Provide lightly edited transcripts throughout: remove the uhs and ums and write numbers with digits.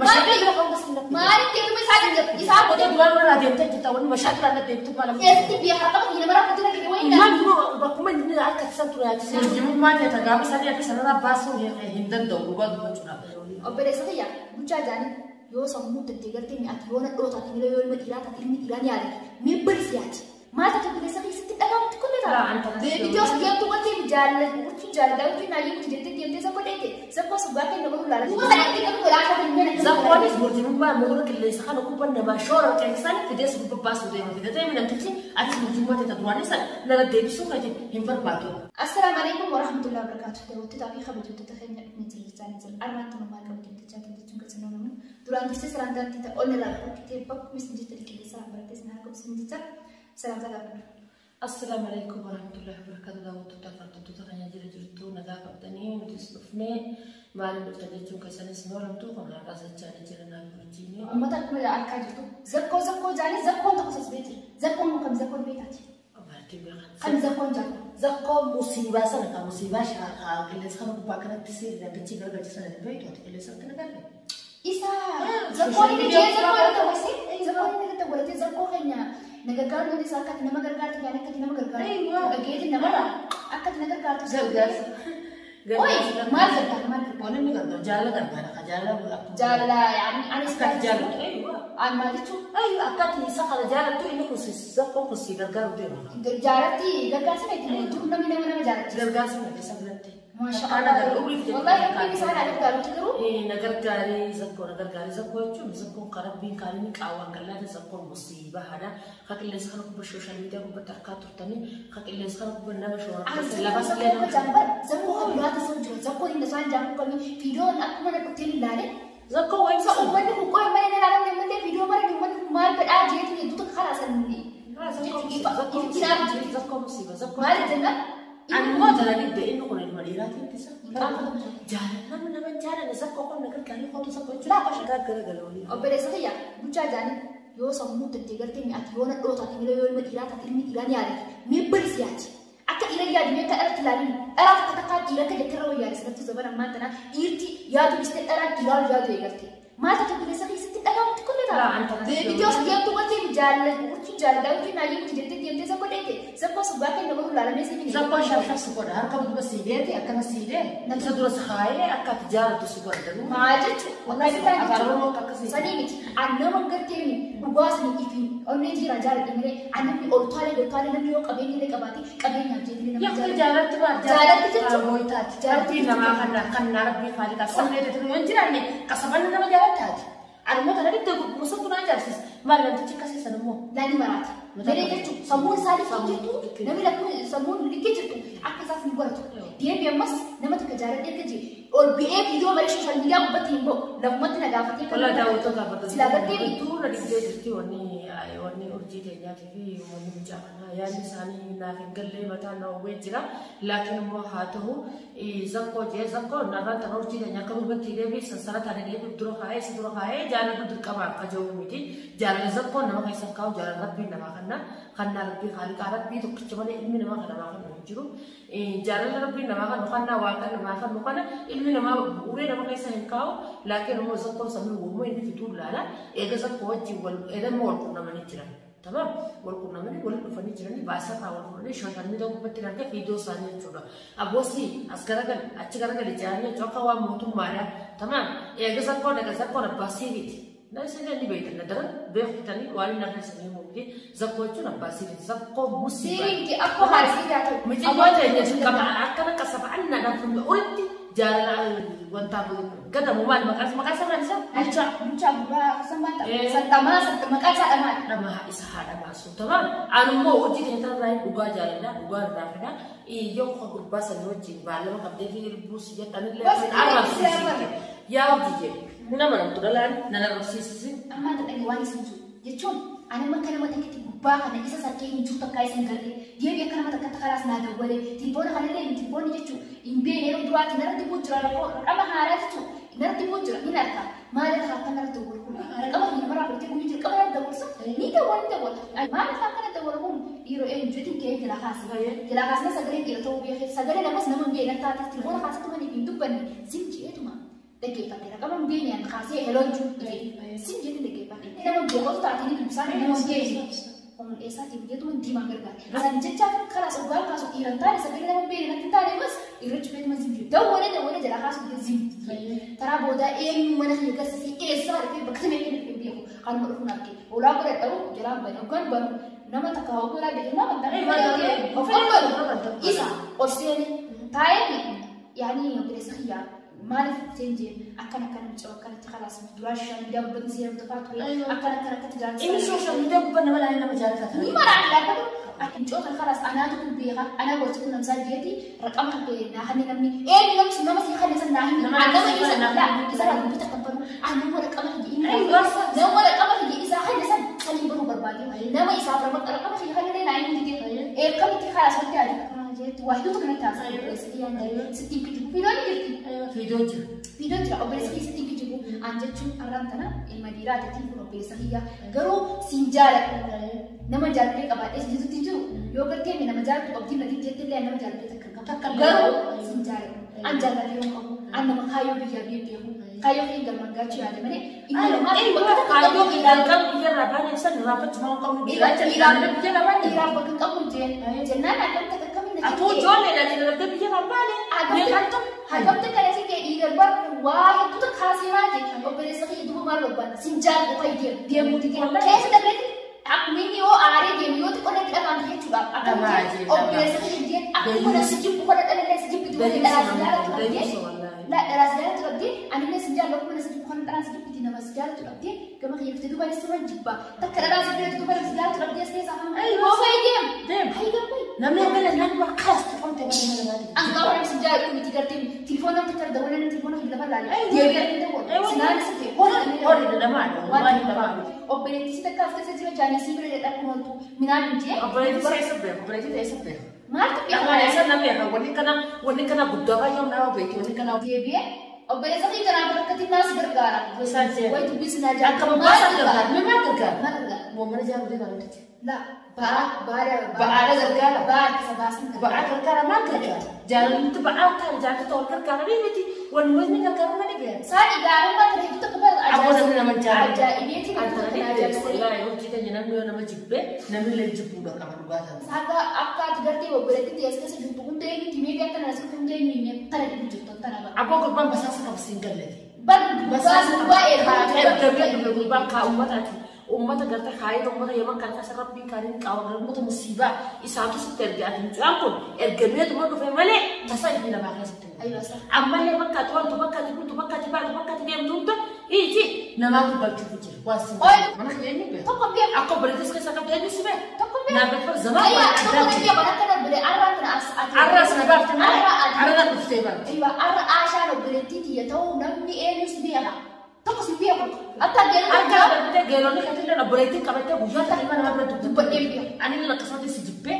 مشاكل لك بس ما أنت يوم يساعدك يساعدك ولا ولا ديمتك تقول مشاكل أنا ديمتك ولا يا ستي حرقت هنا مرة قلت لك وين ما بقوم إني أعرف كسرت ولا تسمع ما تتجاوب سريع كسرنا باسو هندن دو وقعد بتشونا أبدا سخيا بتشاجعني يو سموت تجارتي مئات يونا لو تكمل يوم المديرات تكمل إيراني عليك مبرسيات ما تكمل سخي ست أنا بتكون لا أنت فيديو سكيا تو قلت مجال وش جال ده وش نايم تجدي ديم تسا بديك سبب سباك إنه بقول لا هو هذا اللي كانوا ولا أحد مننا زبوني زبوني من بعد مقولك اللي سخانه كوبا نما شورا كإنسان في ديس بباس وديما في ده من أنتي أتى مجموعة تدواني سان لا ديبي سو كذي هم برباطو السلام عليكم ورحمة الله وبركاته دوت تابي خبر جود تخيل نتيجة نتيجة أربعة ما قبل تجاك تجون كسنون durante esse serandante kita onelar kita bab misnji tadi kita berarti sana aku misnji tak salam salam. Assalamualaikum warahmatullahi wabarakatuh. Dawud tuh hanya jadi tuh naga kapteni nulis nufne malam bertanya juga sana semua orang tuh kalau rasa cari jalan berjini. Mata aku ya akal itu. Zakko jadi zakko tak usah sebeti. Zakko bukan zakko betati. Berarti berkan. Kan zakko jadi. Zakko musibah sana kan musibah syah. Kalau sekarang aku pakai nanti sih dan kecil gaji sana di bawah itu kalau sekarang kena kan. Isa, zakko ini dia zakko itu masih. Zakko ini kita berarti zakko kayaknya. Nagagawa nung isa kat na magargar to gani kat na magargar. Gagawin na mara. Akat nagargar to gargar. Oy, magargar. Ano ni gargar? Jala gargar. Kajala wala. Jala, yani anis kat jala. An malitu. Ay, akat isa kala jala to ini khusus zakko khusus gargar to. Jala ti gargar sa natin. Tur na mina jala. Gargar sa natin sa belante. Masya Allah. Wallahi kami bisa ada gargar to guru. Nagargari zakko chum zakko karabin kali ni kawan kala zakko musibah ada. Kakile sekarang aku bersosial media aku bertakar turtani. Kakile sekarang aku bernama shora. Lepas lepas jambat, zakko abla tu sunjuk. Zakko ini soal jam kami video aku mana pertini lari. Zakko wae so umpan aku kau mana ni lalu ni video mana ni mana mal pada aja itu tak kharasan ni. Zakko musibah. Zakko musibah. Zakko. Mal jangan. Anu mau jalan itu ini kau ni melihat itu bisa. Jalan nama jalan zakko kau nak kali kau tu zakko itu. Lah pasal gara-gara. Oh beres saja. Buca jalan. Yo sammu tetigarti mi at yona do ta kimilo yo madira ta kilmi irani yare mi bersiyati aka ira yadi me ka artilani ara ta ka ira ka dekro yare sabtu zabana mantana irti yadu biste ara kiral yadu yegarti mata ta bile sabi sitti daga mut kullu da video ya tu mati jalle uchi jalle da uchi nayi uchi dette diente sa ko dete sabko subaka no ko lala me se ni sabko shaf su ko har ka bud baside ti aka naside na sadro sahaye aka tijara tu su ko da maajatu wallahi ta agaro mo ka kasi sani mi anna mangarti ni ubasni ifi onne jira jalle imre annabi oltale doltale namni yo qabeni le qabati qabenya jedini ya ko jalat ba jalat jechu moita jalat nama kan rabbi khaliqa sanne de to yonjirane kasaban nama jalat الموت أنا بدي مصطفى ناجر ما لم تتكسر سنمو لا دي مرات مري جتو سمون سالي فجتو نبي لكم سمون اللي جتو أكثر من برضو دي بيمس نما تكجارة دي كجي और BA video मेरे social media को बती वो लवमत लगा फती वला दाव तो का बता सिलागते भी तू रडी दे देती वनी उर्जी दे जाती भी वनी मुजाना या निशानी ना गले मता ना वेजरा लेकिन वो हाथो जको जे जको नगा त उर्जी दे कब बती दे भी संसार थाने ले दुरो खाए जाने दुर का का जो मिटी जाने जको ना kai sakau jalan rabbi nama kanna rabbi khaliq rabbi to kicmane ilmi nama kana ma kan jiru jalan rabbi nama kan wa kan nama kan ilmi nama ure nama kai sakau lakin mo zakko samu mo ini fitur lala ega zakko waji wal eda mo kunna mani jiran tamam wal kunna mani wal fani jiran bahasa kawal ni social media ko patti ranke video sani chuda abosi asgaragal achgaragal jani chokawa motum mara tamam ega zakko daga zakko basivit ناس اللي بيتنا درن بيختني وعلينا ناس اللي ممكن زكوتشو نباسي زكو مسيري انت اكو حاسيدا متي وانت اللي كما اكنا كسب عنا نفهم قلت جالا وانت كذا مو مال مكاس ما نسا انت با سمعت سنتما مكاس اما لما اسها ما سو تمام انا مو وجي انت راي بوغا جالنا بوغا رافنا يوم خو باس نوجي بالما قبل في البوس يا انا اللي يا وجي Muna mana tudalan nana rosisi. Amma da dani wani sun zo. Yachon anan man kana mata kiti gubba kana isa sarke yin cuta kai san garde. Diye be kana mata kata khalas na da wale. Tipona kana le tiponi yachu. Imbe ne ro duwa tinara di bujra ko ama haratu. Nara di bujra ina ka. Mala ka kana da wal ko. Ara kama ni mara ko ti ku jir kama da wal sa. Ni da wal da wal. Ai mala ka kana da wal hum. Iro en jeti ke kila khas. Kila khas na sagare iro to be sagare na mas na mun be na ta tipona khas to mani bindu ban. Zinji etuma. dhaggeeffate raqama mudeenyaan kaasee heloon jiru sin jedhe dhaggeeffate nama boqotu taatanii dubsaan nama mudeenyi kun eessaatiin jedhu diimaa gargaara san jecha karaa sogaa kaasu dhiiran taane sagalee nama mudeenyi natti taane bas irratti feetuma zimbi dawwala jala kaasu zimbi taraa booda eenyu mana kiyya garsisii eessaa dhufee bakka samee kennu beeku kanuma dhufuun arge olaa godhadhabu jalaan bane hoggaan banu nama takka hoggoolaa deemaa bandaqee isa ol seene taa'ee yaani obboleessa kiyyaa maaliif teenjee akkana mucaa akkanatti khalaas duraa shan dabban siya mutafaatu akkana akkatti jaalata inni social media gubban nama laayee nama jaalata ni maraan laafatu mucaa khalaas anaatu kun beeka ana gochuu kun namsaa jeeti raqama na hanni namni namsi nama si khanne san naahin nama isa la isa ra gubita kampanu nama raqama hiji nama raqama hiji isa khanne san khalin baru barbaade nama isa raqama hiji khanne naahin hiji kamitti khalaas watti aja واحدة كنا تعرف يعني ستين كتير فيديو جرا أوبريس كي ستين كتير أنجت شو أرانتنا المديرة تتيجي أوبريس هي قالوا سنجالة نما جالبي كبار إيش جزء تيجو يوكر كي من نما جالب أبدي لكن جت اللي نما جالبي تكرر قالوا سنجالة أنجالة اليوم أنا ما خايو بيجي kayo tinggal menggaji ada mana ini kayo tinggal kamu biar apa nih sen rapat cuma kamu biar biar apa nih rapat kamu jenah ada kata kami aku jual nih dari rapat biar apa nih dia kan tuh tuh kayak sih kayak igar bar wah itu tuh kasih aja operasi itu malu banget sinjar apa dia mau dia kayak sudah berarti aku ini are dia tuh kalau kita kan dia juga akan operasi dia aku mau sejip bukan ada sejip itu dari لا راسيات تردي أنا من سجال لو كنا سجل بخان أنا سجل بدينا بس سجال تردي كما هي بتدوب على السماء جبا تذكر أنا سجل تدوب على سجال تردي أسمع سامع أيوة هو ديم هاي قبل نمنا بلا نبغى خلاص تفهم تبغى من هذا أنا قبل سجال يوم تقدر تليفونك تقدر دولنا تليفونك اللي بلا عليه يبغى سنان سكتي هو ده ما عنده أوبريتي ستة كاس سجل جاني سيبرة ده أكو هالتو من عند جي أوبريتي تسبب ما تبي أنا أصلا نبي أنا وني كنا بدأ يوم ناو بيتي وني كنا تبي أوبريتي سكتي كنا بركة الناس برجارة ويت بيس ناجا كم ما ترجع ما ترجع مو من جاب ده كانت لا بعد زرجارة بعد سباسن بعد زرجارة ما ترجع جالن أنت بعد ترجع تطور كركارة بيتي ونوزن كركارة ما نبي ساري جالن ما ترجع تقبل أجازة من جالن ini sih لا يوم kita jangan dua nama jibbe nama lagi jibbu dah kamar bahan saga akka tiga berarti dia sekarang jibbu pun deh ini timnya kan nasi pun deh ini tarik jibbu tanah apa korban bahasa sekap single lagi bahasa korban kau umat agarta kaya umat yang makan kasar rabbi karin kau umat musibah isatu seterjadi ampun ergamnya tu mah dufai male masa ini nak bahas itu ayo sah amal yang makan tu makan dia menunda iji nama tu baju kecil kuasi mana kayaknya be toko dia aku berarti sekali dia ni sih be toko dia nabi per zaman iya toko dia mana kena beli arah sebab arah bufte bang iya arah asal berarti dia tahu nabi ini sih dia toko sih dia atau dia berarti gelonnya katanya nak berarti kabarnya bukan tak mana berarti tu betul dia ani nak kesana si jipe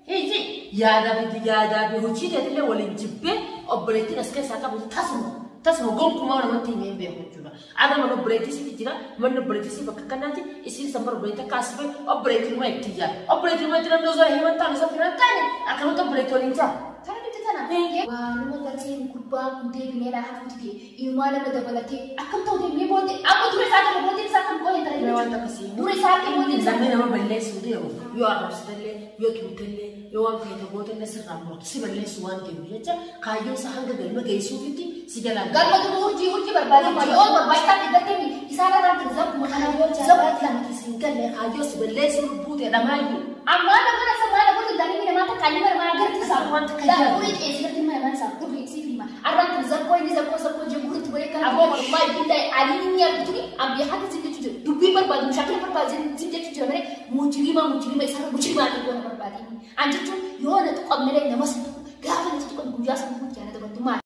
iji ya ada hujan dia tu boleh jipe berarti naskah saka bukan tasmu gom kuma orang mati ni be hujuna ada mana berarti sih kita mana berarti sih bakal nanti isi sambar berarti kasih berarti mau iktijar berarti mau tidak dozar hemat tanah safiran tani akan untuk berarti olinca cara kita tanah wah lu berarti kubah kunde ni lah aku tu iman ada berarti akan tahu dia ni boleh aku tu rasa ada berarti sakan kau yang tadi lewat kasih tu rasa ada berarti zaman nama beli sudah yo arab sudah yo tuntelle yo am kita boleh nasi rambo si beli suan dia je kayu sahang ke dalam gaya sufiti si jalan kalau tu urji berbalik malu berbalik tak kita ni isana orang terzab makanan zab lah kisingkan le kayu si beli suruh ya damai amma da kana sama da gudu da ni mata kalimar ma garti sabuwan ta kai da kuri ke sirri mai man sa kuri sirri ma arran terzab ko ni zab ko sab ko je gurti bare kan abo mai billahi alinya bituni am bi hada zinde tuju dubbi barbad shakil barbad zinde tuju bare mujrima isar mujrima ta ko barbad ni anjatu yona to qamne na masu gafa ni to ko guja sa ko kana da bantu ma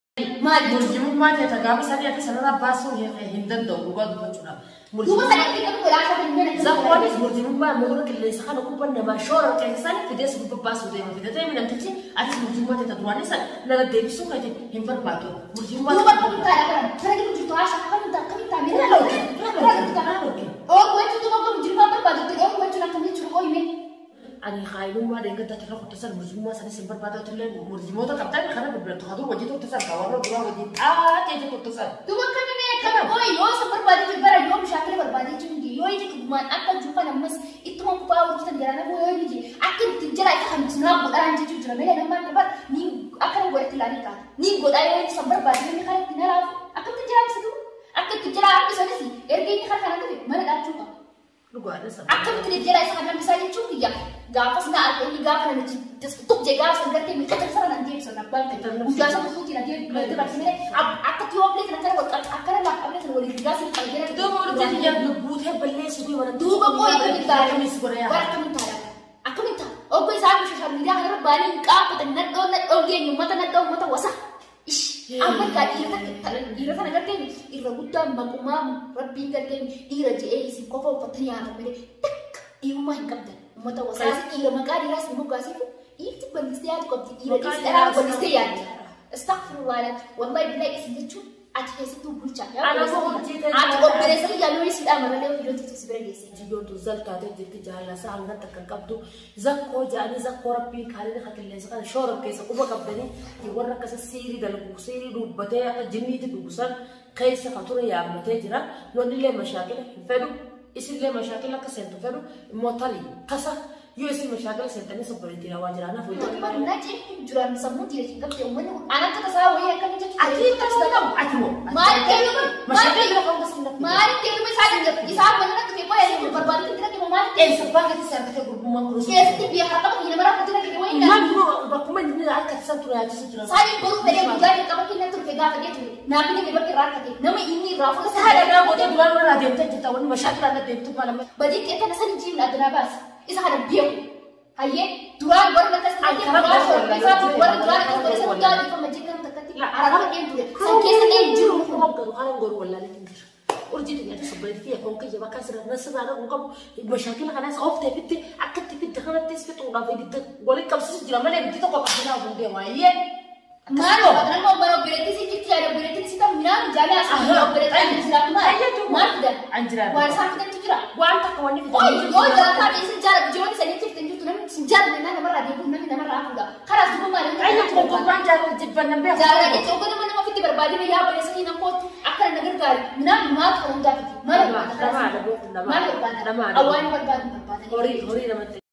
mujrimu ma ta gafa sa ya ta sanara baso ya hindan do ko do chuna mujrimu sa ni ka ko la sa ni ne zakoni mujrimu ma mo ko le sa kana ko banda ma shora ka san ti des ko baso de ma ti da mi nan ti ati mujrimu ta duani sa na de bisu ka ti him barbato mujrimu ma ko ta la kana ki mujrimu ta asha kan ta mi na lo oh ko tu ko mujrimu barbato ti oh ko tu na kan ni chu ko ime ani khailu ma de ngata tara ko tasal mujrimu sa ni sim barbato ti le mujrimu ta kapta kana be to hadu waji to tasal kawalo dura waji te to tasal tu kan yoo san barbaadee bara yoo bishaakila barbaadee jiru yoo inni dhugumaan akka juufa namas ittuma buphaa walitti garana yoo inni akka itti jira isa kan sunaa godhaan jechuun jira meeshaa namaan dabar ni akka nama godhatti ilaalii kaata ni godhaa yoo inni san barbaadee inni kan itti nalaafu akka itti jira ibsitu akka itti jira abbisanis erga inni kan kana dhufe mana dhaachuu qaba. Akka itti jira isa kan bisaa jechuun biyya gaafas na akka inni gaafa namichi tuqje gaafa san gartee miidhagina sana nan deebisa nabbaan ta'e guyyaa sana tuuti na deebisa dabarsine akka tiyooplee kana kana wal akkana laaf qabne sana waliin gaasa kan jira duuba walitti jira buutee balleessu duuba walitti duuba koo akka bitaa akka bitaa obbo isaa social media kana baanii qaafata nadhoo geenyu mata wasa ish amma dhiira kana gartee irra guddaan maqumaa rabbiin gartee dhiira je'ee isin qofa uffatanii haala malee takka dhiirummaa hin qabdan ummata wasaasi dhiira maqaa dhiiraas ni moggaasifu dhiirti bal'istee yaadu qabdi dhiira dhiisidhaa bal'istee yaaddi astaghfirullah wallahi billahi isin jechuun ati keessattuu bulchaa ati obboleessa yaaduu isidhaa maralee hojjetu si bira geesse jiyyoontu zaltaatee jirti jaalasa hanga takka qabdu zakkoo jaanii zakkoo rabbiin kaalina kakilleessa kana shoora keessa quba qabdanii warra akkasa siirii dalgu siirii dubbatee akka jinniiti dubbisan keessa ka ture yaammatee jira loonillee mashaakila hin fedhu isillee mashaakila akka seentu fedhu immoo tarii kasa yoo isin mashaakila seentanii sobboleettii rawaa jiraanaaf wayii barnaa jechuun jiraan sammuu dhiirri qabdee uummanni anakka tasaa wayii akka ni jechuudha ati tasaa ati moo maal deemu maal deemu isaa mana dhufe qoyee barbaaduu dira ke maal eessa baagati sarkate gurgummaan kurusu keessatti biyya harka bakki nama rakkoo dira ke wayii maal bakkuma inni akka tasaa ture yaachisa jira saayii boruu fedhee guddaa ke qaba kenna ture gaafa dee ture naafni ke bakki rakkate nama inni raafuu saada naa boodee duraan warra adeemtee jirta wanni mashaakila na deemtu maalama badii qeeta na sani jiin adana baas isa kana biyeeku hayyee duraan warra akkas ta'e warra duraan akkas godhe san gaarii kan majjii takkatti araba dheen ture san keessa dheen jiru hoggaru haala goru wallaalee hin jiru urjii dunyyaa sobboleetti fi afaan kiyya bakka asirra nasirraa dhabu qabu mashaakila kanaas ooftee fitti akka itti fidda kanattis fixuudhaaf ibidda walitti qabsiisu jira malee ibiddi tokko qabsinaa of hundee waayee Mano, nama baru berarti sih kita ada berarti sih kan minang jalan asal berarti anjra mana? Mana dah? Anjra. Wah sampai kan anjra. Wah tak kawan ni. Oh, yo jalan tadi sejarah jual saya cek tentu tu nama sejarah mana nama radio pun nama rafu dah. Karena semua mana? Ayo pokok kan jalan jebban nampak. Jalan itu pokok nama nama fiti berbadi ni ya boleh sih nampak akan negara kali. Minang mat kalau dah fiti. Mana? Nama ada. Mana? Awan berbadi. Hori nama.